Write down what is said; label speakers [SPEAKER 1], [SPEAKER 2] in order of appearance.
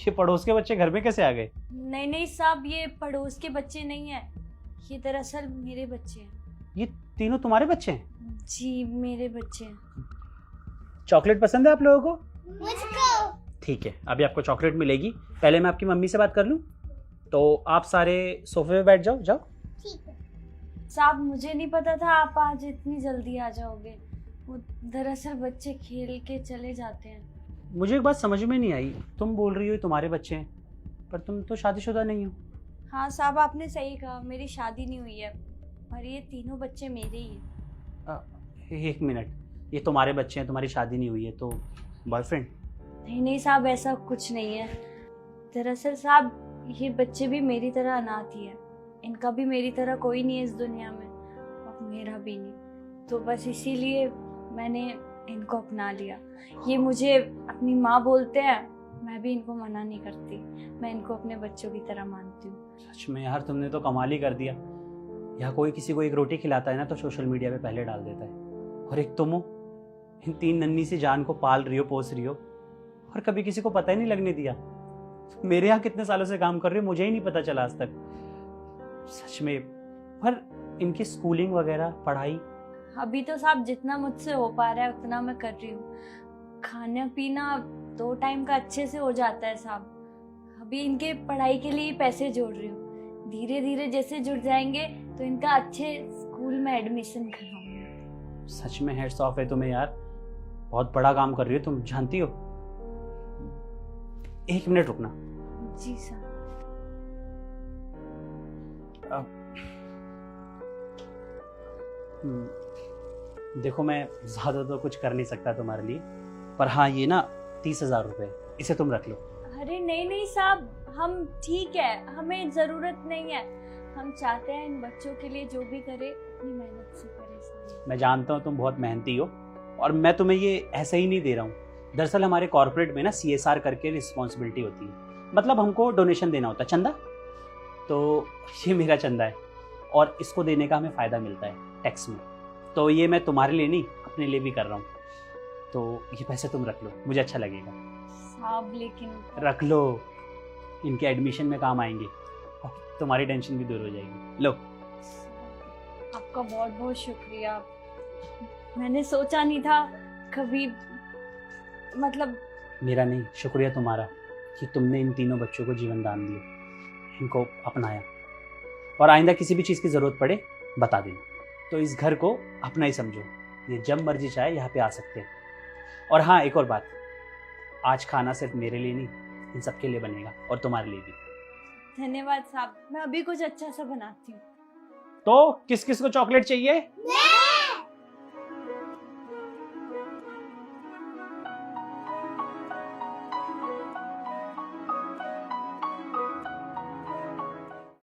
[SPEAKER 1] ये पड़ोस के बच्चे घर में कैसे आ गए?
[SPEAKER 2] नहीं नहीं साहब, ये पड़ोस के बच्चे नहीं है, ये दरअसल मेरे बच्चे हैं।
[SPEAKER 1] ये तीनों तुम्हारे बच्चे हैं?
[SPEAKER 2] जी मेरे बच्चे हैं।
[SPEAKER 1] चॉकलेट पसंद है आप लोगों को?
[SPEAKER 3] मुझको।
[SPEAKER 1] ठीक है, अभी आपको चॉकलेट मिलेगी। पहले मैं आपकी मम्मी से बात कर लूं। तो आप सारे सोफे पे बैठ जाओ। जाओ।
[SPEAKER 3] ठीक है।
[SPEAKER 2] साहब मुझे नहीं पता था आप आज इतनी जल्दी आ जाओगे। वो दरअसल बच्चे खेल के चले जाते हैं।
[SPEAKER 1] मुझे एक बात समझ में नहीं आई, तुम बोल रही हो तुम्हारे बच्चे हैं, पर तुम तो शादीशुदा नहीं हो।
[SPEAKER 2] हाँ साहब आपने सही कहा, मेरी शादी नहीं हुई है, पर ये तीनों बच्चे मेरे ही हैं।
[SPEAKER 1] एक मिनट, ये तुम्हारे बच्चे हैं, तुम्हारी शादी नहीं हुई है, तो बॉयफ्रेंड?
[SPEAKER 2] नहीं नहीं साहब ऐसा कुछ नहीं है। दरअसल साहब ये बच्चे भी मेरी तरह अनाथ ही है, इनका भी मेरी तरह कोई नहीं है इस दुनिया में, और मेरा भी नहीं, तो बस इसीलिए मैंने इनको अपना लिया। ये मुझे अपनी माँ बोलते हैं, मैं भी इनको मना नहीं करती, मैं इनको अपने बच्चों की तरह मानती हूँ।
[SPEAKER 1] सच में यार, तुमने तो कमाल ही कर दिया। यहाँ कोई किसी को एक रोटी खिलाता है ना तो सोशल मीडिया पे पहले डाल देता है, और एक तुम हो, इन तीन नन्ही सी जान को पाल रही हो, पोस रही हो, और कभी किसी को पता ही नहीं लगने दिया। मेरे यहाँ कितने सालों से काम कर रही हो, मुझे ही नहीं पता चला आज तक, सच में। पर इनकी स्कूलिंग वगैरह, पढ़ाई?
[SPEAKER 2] अभी तो साहब जितना मुझसे हो पा रहा है उतना मैं कर रही हूँ। खाना पीना 2 टाइम का अच्छे से हो जाता है साहब। अभी इनके पढ़ाई के लिए पैसे जोड़ रही हूँ, धीरे धीरे जैसे जुड़ जाएंगे तो इनका अच्छे स्कूल में एडमिशन कराऊंगी।
[SPEAKER 1] सच में हेड्स ऑफ है तुम्हें यार, बहुत बड़ा काम कर रही हो तुम, जानती हो। 1 मिनट रुकना।
[SPEAKER 2] जी सर।
[SPEAKER 1] देखो मैं ज्यादा तो कुछ कर नहीं सकता तुम्हारे लिए, पर हाँ ये ना 30,000 रुपए, इसे तुम रख लो।
[SPEAKER 2] अरे नहीं नहीं साहब, हम ठीक है, हमें जरूरत नहीं है। हम चाहते हैं इन बच्चों के लिए जो भी करे अपनी मेहनत से करे साहब।
[SPEAKER 1] मैं जानता हूँ तुम बहुत मेहनती हो, और मैं तुम्हें ये ऐसे ही नहीं दे रहा हूँ। दरअसल हमारे कॉर्पोरेट में ना CSR करके रिस्पॉन्सिबिलिटी होती है, मतलब हमको डोनेशन देना होता है, चंदा। तो ये मेरा चंदा है, और इसको देने का हमें फ़ायदा मिलता है टैक्स में। तो ये मैं तुम्हारे लिए नहीं, अपने लिए भी कर रहा हूँ। तो ये पैसे तुम रख लो, मुझे अच्छा लगेगा।
[SPEAKER 2] साहब लेकिन
[SPEAKER 1] रख लो, इनके एडमिशन में काम आएंगे, और तुम्हारी टेंशन भी दूर हो जाएगी। लो।
[SPEAKER 2] आपका बहुत बहुत शुक्रिया। मैंने सोचा नहीं था कभी, मतलब
[SPEAKER 1] मेरा नहीं, शुक्रिया तुम्हारा कि तुमने इन तीनों बच्चों को जीवन दान दिया, इनको अपनाया, और आइंदा किसी भी चीज़ की ज़रूरत पड़े बता देना। तो इस घर को अपना ही समझो, ये जब मर्जी चाहे यहाँ पे आ सकते हैं। और हाँ एक और बात, आज खाना सिर्फ मेरे लिए नहीं, इन सबके लिए बनेगा, और तुम्हारे लिए भी।
[SPEAKER 2] धन्यवाद साहब, मैं अभी कुछ अच्छा सा बनाती हूँ।
[SPEAKER 1] तो किस किस को चॉकलेट चाहिए?